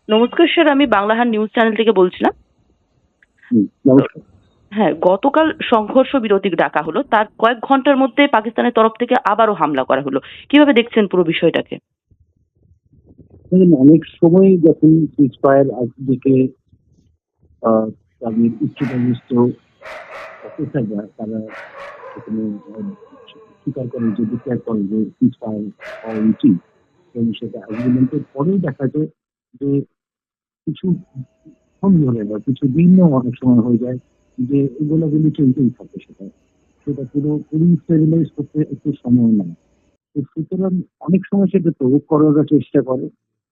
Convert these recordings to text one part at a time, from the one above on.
নমস্কার স্যার, আমি বাংলাহার news channel থেকে বলছিলাম। নমস্কার। হ্যাঁ, গতকাল সংঘর্ষ বিরতি ডাকা হলো, তার কয়েক ঘন্টার মধ্যে পাকিস্তানের তরফ থেকে আবারও হামলা করা হলো। কিভাবে দেখছেন পুরো বিষয়টাকে? দেখুন, অনেক সময় যখন সিজফায়ার দিকে তাদের উচ্চপদস্থ অফিসাররা তারা সেখানে স্বীকার করেন, যে ডিক্লেয়ার করেন যে সিজফায়ার হওয়া উচিত, এবং সেটা এগ্রিমেন্টের পরেও দেখা যায় যে কিছু ক্ষণ ধরে বা কিছু দিনও অনেক সময় হয়ে যায় যে গোলাগুলি চলতেই থাকে। সেটা সেটা পুরোপুরি স্টেবিলাইজ করতে একটু সময় নেয়। তো সুতরাং অনেক সময় সেটা প্রয়োগ করার চেষ্টা করে,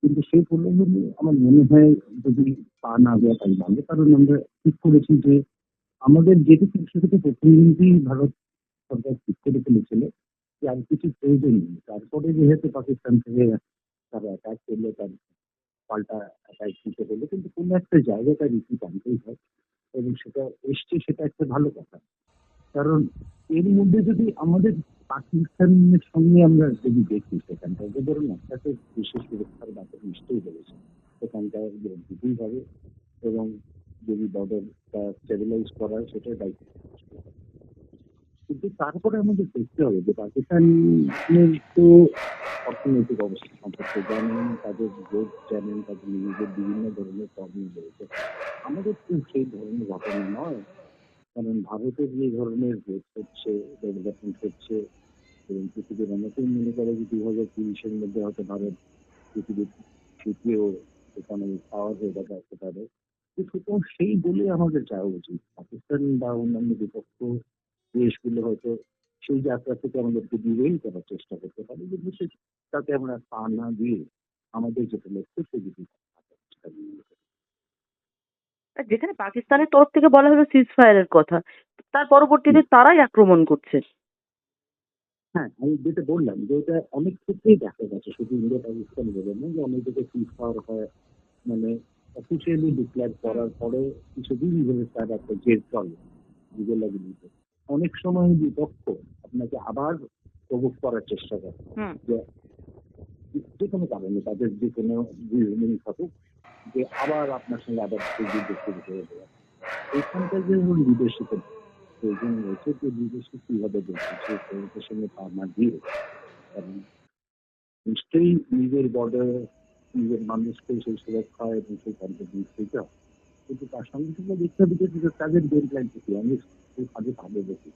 কিন্তু সেই পণ্যগুলি আমার মনে হয় যদি পা না দেওয়া তাই ভালো। কারণ আমরা ঠিক করেছি যে আমাদের যেটুকু সেটুকু প্রতিনিধি ভারত সরকার ঠিক করে ফেলেছিল যে আর কিছু প্রয়োজন নেই। তারপরে যেহেতু পাকিস্তান থেকে তারা অ্যাটাক করলে, তার পাল্টা অ্যাটাক দিতে হলো, কিন্তু কোনো একটা জায়গায় তার ইস্যু আনতেই হয়, এবং সেটা এসছে, সেটা একটা ভালো কথা। কারণ এর মধ্যে যদি আমাদের পাকিস্তানের সঙ্গে আমরা যদি দেখি, সেখানটায় যে ধরুন একটাকে বিশেষ সুরক্ষার ব্যাপার নিশ্চয়ই রয়েছে, সেখানটায় দিতেই হবে, এবং যদি বর্ডারটা স্টেবিলাইজ করার সেটার দায়িত্ব নিশ্চয়ই হবে। কিন্তু তারপরে আমাদের দেখতে হবে যে পাকিস্তানের তো অর্থনৈতিক অবস্থা সম্পর্কে জানেন, তাদের ভোট জানেন, তাদের নিজেদের বিভিন্ন ধরনের প্রবলেম রয়েছে। আমাদের তো সেই ধরনের ঘটনা নয়। কারণ ভারতের যে ধরনের গ্রোথ হচ্ছে, ডেভেলপমেন্ট হচ্ছে, এবং পৃথিবীর অনেকেই মনে করে যে 2030-এর মধ্যে হয়তো ভারত পৃথিবীর তৃতীয় ইকোনমিক পাওয়ার হয়ে আসতে পারে। তো সুতরাং সেই বলে আমাদের যাওয়া উচিত। পাকিস্তান বা অন্যান্য বিপক্ষ দেশগুলো হয়তো সেই যাত্রা থেকে আমাদেরকে ডিরেল করার চেষ্টা করতে পারে, কিন্তু তাতে আমরা পা না দিয়ে আমাদের যেটা লক্ষ্য সেদিকে আর যেখানে পাকিস্তানের তরফ থেকে বলা হলো সিজ ফায়ারের কথা, তার পরবর্তীতে তারাই আক্রমণ করছে। হ্যাঁ, আমি যেটা বললাম যে এটা অনেক ক্ষেত্রেই দেখা গেছে, শুধু ইন্ডিয়া পাকিস্তান বলে না, যে অনেক জায়গায় সিজ ফায়ার হয়, মানে অফিসিয়ালি ডিক্লেয়ার করার পরে কিছুদিন ধরে তার একটা জের চলে যেগুলোতে অনেক সময় বিপক্ষ আপনাকে আবার প্রভোগ করার চেষ্টা করে, হুম। যে যে কোনো কারণে তাদের যে কোনো রিজনিং থাকুক, যে আবার আপনার সঙ্গে আবার যুদ্ধ শুরু করে দেওয়া। এখানকার যে লিডারশিপের প্রয়োজন রয়েছে, যে লিডারশিপ কিভাবে দেখছে সেই সঙ্গে পা না দিয়ে, কারণ নিশ্চয়ই নিজের বর্ডার, নিজের মানুষকে সেই সুরক্ষা এবং সেই কনফিডেন্স দিতে হবে, কিন্তু তার সঙ্গে সঙ্গে দেখতে হবে যে তাদের গেম প্ল্যান কি। আমি খুব আগে ভাবে দেখি।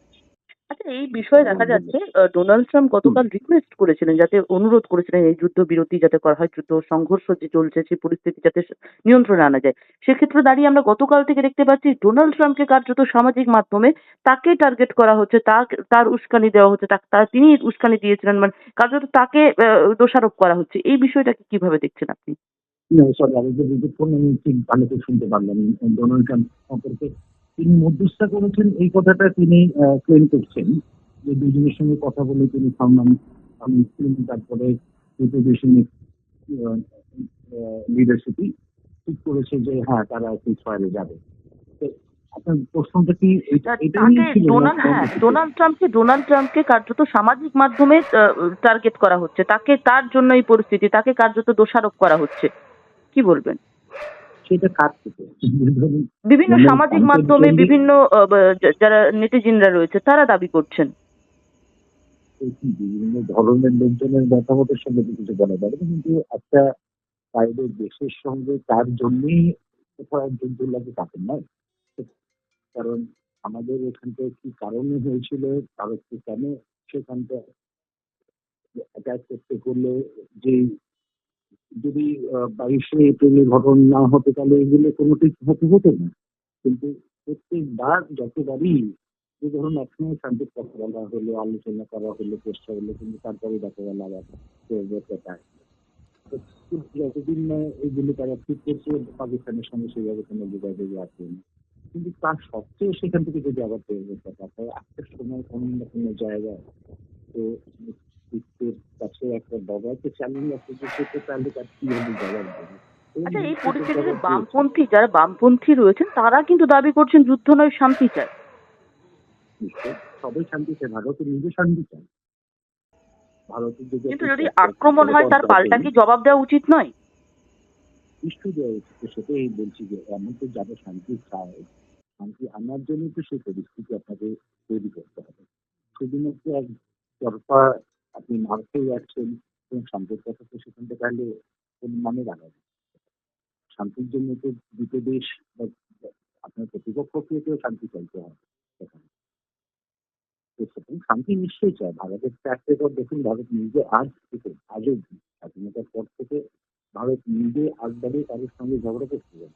আচ্ছা, এই বিষয়ে দেখা যাচ্ছে ডোনাল্ড ট্রাম্প গতকাল রিকোয়েস্ট করেছিলেন, যাতে অনুরোধ করেছিলেন এই যুদ্ধ বিরতি যাতে করা হয়, যুদ্ধ সংঘর্ষ যে চলছে সেই পরিস্থিতি যাতে নিয়ন্ত্রণে আনা যায়। সেক্ষেত্রে দাঁড়িয়ে আমরা গতকাল থেকে দেখতে পাচ্ছি ডোনাল্ড ট্রাম্পকে কার্যত সামাজিক মাধ্যমে তাকে টার্গেট করা হচ্ছে, তার উস্কানি দেওয়া হচ্ছে, তিনি উস্কানি দিয়েছিলেন, মানে কার্যত তাকে দোষারোপ করা হচ্ছে। এই বিষয়টাকে কিভাবে দেখছেন আপনি? না, সরি, আমি যে রিপিট করলাম, আমি ঠিক ভালো করে শুনতে পারলাম না। ডোনাল্ড ট্রাম্প সম্পর্কে তিনি মধ্যস্থতা করেছেন এই কথাটা তিনি ক্লেম করছেন, যে দুজনের সঙ্গে কথা বলে তিনি সম্মান, আমি তারপরে রিপোজিশনের লিডারশিপই ঠিক করেছে যে হ্যাঁ, তারা সিজফায়ারে যাবে। তো আপনার প্রশ্নটা কি এটা তাকে নিয়ে ছিল না? ডোনাল্ড ট্রাম্পকে কার্যত সামাজিক মাধ্যমে টার্গেট করা হচ্ছে, তার জন্য এই পরিস্থিতি, তাকে কার্যত দোষারোপ করা হচ্ছে। কি বলবেন? সেটা কার থেকে? ধরুন, বিভিন্ন ডোনাল্ড সামাজিক ট্রাম্পের মাধ্যমে জন্য বিভিন্ন যারা নেটিজেনরা রয়েছে তারা দাবি করছেন। বিভিন্ন ধরনের লোকজনের মতামতের সঙ্গে তো কিছু বলা যাবে না, কিন্তু একটা বাইরের দেশের সঙ্গে তার জন্যই কোথাও যুদ্ধ লাগে তাকে নয়। কারণ আমাদের এখানটা কি কারণে হয়েছিল, ভারতকে কেন সেখানটা অ্যাটাক করতে করলে, যে যদি 22শে এপ্রিলের ঘটনা না হতো তাহলে এগুলো কোনোটাই হতো না। কিন্তু প্রত্যেকবার যতবারই, যে ধরুন একসময় শান্তির কথা বলা হলো, আলোচনা করা হলো, চেষ্টা হলো, কিন্তু তারপরে দেখা গেল আবার attack। তো যতদিন না এগুলো তারা ঠিক করছে, পাকিস্তানের সঙ্গে সেইভাবে কোনো যোগাযোগ রাখেনি। কিন্তু তার সত্ত্বেও সেখান থেকে যদি আবার দেখা হয় একটা সময় কোনো না কোনো জায়গায়, তো বিশ্বের কাছে একটা বড় একটা চ্যালেঞ্জ আছে, যে সে তো তাহলে তার কিভাবে জবাব দেবে, এবং আচ্ছা, এই সেটা পরিস্থিতিতে জবাব দিয়েছে। যারা বামপন্থী রয়েছেন তারা কিন্তু দাবি করছেন যুদ্ধ নয়, শান্তি চায়। নিশ্চয়ই সবাই শান্তি চায়, ভারতের নিজে শান্তি চায়। ভারতের যদি কিন্তু একটা যদি একটা আক্রমণ হয় তার গণতন্ত্র আছে, পাল্টা কি জবাব দেওয়া উচিত নয়? ইস্যু দেওয়া উচিত। তো সেটাই বলছি যে এমন তো যারা শান্তি চায়, শান্তি আনার জন্য তো সেই পরিস্থিতি আপনাকে তৈরি করতে হবে। শুধুমাত্র এক তরফা আপনি মার খেয়ে যাচ্ছেন এবং শান্তির কথা তো সেখান থেকে তাহলে কোন মানে দাঁড়াবে? শান্তির জন্য তো দুটো দেশ বা বা আপনার প্রতিপক্ষকে তো শান্তি চাইতে হবে সেখানে। তো সেখানে শান্তি নিশ্চয়ই চায়। ভারতের ট্র্যাক রেকর্ড দেখুন, ভারত নিজে আজ থেকে আজ অব্দি স্বাধীনতার পর থেকে ভারত নিজে আজ বাড়িয়ে কারোর সঙ্গে ঝগড়া করতে যায়।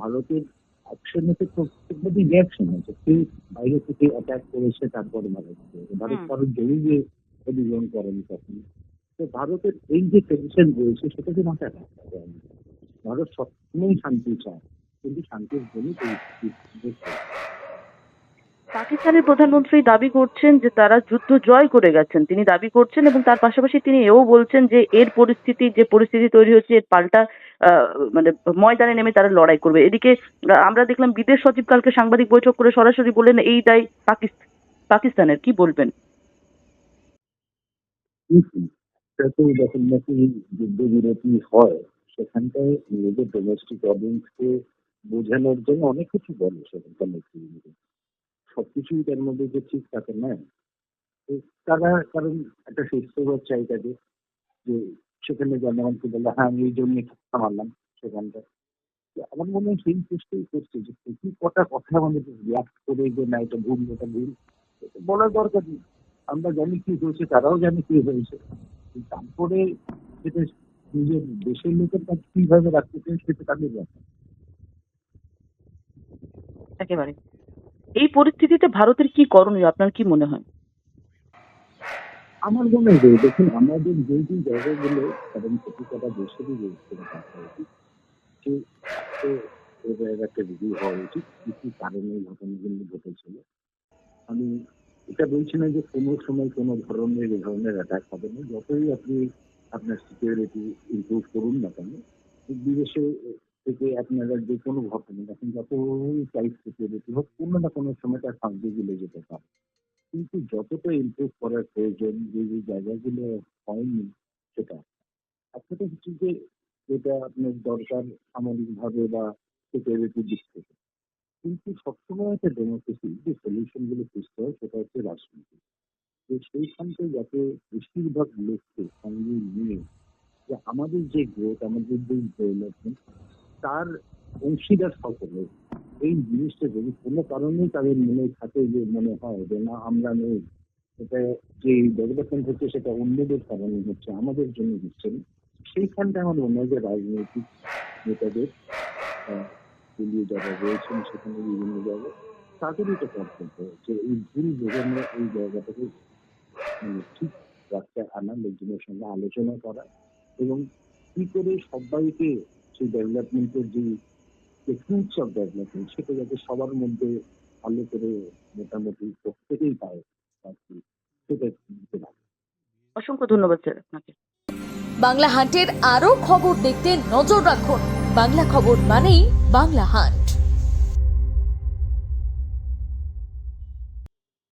ভারতের অ্যাকশনে তো প্রত্যেকবারই রিয়াকশন আছে। কেউ বাইরে থেকে অ্যাটাক করেছে তারপরে ভারতকে। ভারত হুম। কারোর জমিকে অধিগ্রহণ করেনি কখনো। তো ভারতের এই যে টেনশন রয়েছে সেটাকে মাথায় রাখতে হবে আমাদের। ভারত সবসময় শান্তি চায়, কিন্তু শান্তির জন্য পরিস্থিতি দেখতে হবে। পাকিস্তানের প্রধানমন্ত্রী দাবি করছেন যে তারা যুদ্ধ জয় করে গেছেন। তিনি দাবি করছেন এবং তার পাশাপাশি তিনি এও বলছেন যে এর পরিস্থিতি যে পরিস্থিতি তৈরি হচ্ছে এর পাল্টা আহ, মানে ময়দানে নেমে তারা লড়াই করবে। এদিকে আমরা দেখলাম বিদেশ সচিব কালকে সাংবাদিক বৈঠক করে সরাসরি বললেন এই দায় পাকিস্তানের। কি বলবেন? কিন্তু এটা তো যখন নাকি যুদ্ধবিরতি হয় সেখানটায় নিজেদের ডোমেস্টিক অডিয়েন্সকে বোঝানোর জন্য অনেক কিছু বলে সেখানকার নেতৃবৃন্দ। সবকিছুই তার মধ্যে যে ঠিক থাকে না। তো তারা কারণ একটা সুস্থভাব চাই তাদের, যে সেখানে জনগণকে বলে হ্যাঁ আমি এই জন্য থামালাম সেখানটা। তো আমার মনে হয় সেই চেষ্টাই করছে যে প্রতি কটা কথা আমাদের রিয়াক্ট করে যে না এটা ভুল এটা ভুল, এটা বলার দরকার নেই। আমরা জানি কি হয়েছে, তারাও জানে কি হয়েছে। কিন্তু তারপরে সেটা নিজের দেশের লোকের কাছে কিভাবে রাখতে চাই সেটা তাদের ব্যাপার। একেবারে। এই পরিস্থিতিতে ভারতের কি করণীয় আপনার কি মনে হয়? আমার মনে হয় যে দেখুন আমাদের যে যে জায়গাগুলো, কারণ প্রতি কটা দেশেরই রয়েছে দেখা উচিত যে তো এ জায়গাটা রিভিউ হওয়া উচিত কি কি কারণে এই ঘটনাগুলো ঘটেছিল। আমি এটা বলছি না যে কোনো সময় কোনো ধরনের এ ধরনের অ্যাটাক হবে না। যতই আপনি আপনার সিকিউরিটি ইমপ্রুভ করুন না কেন, বিদেশে থেকে আপনারা যে কোনো ঘটনা এখন যতই টাইট সিকিউরিটি হোক কোনো না কোনো সময় তার ফাঁক দিয়ে গিলে যেতে পারে। কিন্তু যতটা ইমপ্রুভ করার প্রয়োজন যে যে জায়গাগুলো হয়নি সেটা একটা হচ্ছে যে যেটা আপনার দরকার সামরিকভাবে বা সিকিউরিটির দিক থেকে। কিন্তু সবসময় একটা ডেমোক্রেসি যে সলিউশন গুলো খুঁজতে হয় সেটা হচ্ছে রাজনীতি। তো সেইখানটায় যাতে বেশিরভাগ লোককে সঙ্গে নিয়ে যে আমাদের যে গ্রোথ আমাদের যে ডেভেলপমেন্ট তার অংশীদার সকলে, এই জিনিসটা যদি কোনো কারণেই তাদের মনে থাকে যে মনে হয় যে না আমরা নেই, এটা যে ডেভেলপমেন্ট হচ্ছে সেটা অন্যদের কারণে হচ্ছে আমাদের জন্য হচ্ছে না, সেইখানটা আমার মনে হয় যে রাজনৈতিক নেতাদের দলীয় যারা রয়েছেন সেখানে বিভিন্ন জায়গায় তাদের এটা কর্তব্য যে এই ভুল বোঝানো এই জায়গাটাকে ঠিক রাস্তায় আনা, লোকজনের সঙ্গে আলোচনা করা এবং কি করে সবাইকে সেই ডেভেলপমেন্টের যে ফ্রুটস অফ ডেভেলপমেন্ট সেটা যাতে সবার মধ্যে ভালো করে মোটামুটি প্রত্যেকেই পায় আর কি, সেটা দিতে পারে। অসংখ্য ধন্যবাদ স্যার আপনাকে। বাংলা হান্টের আরও খবর দেখতে নজর রাখুন। বাংলা খবর মানেই বাংলা হান্ট।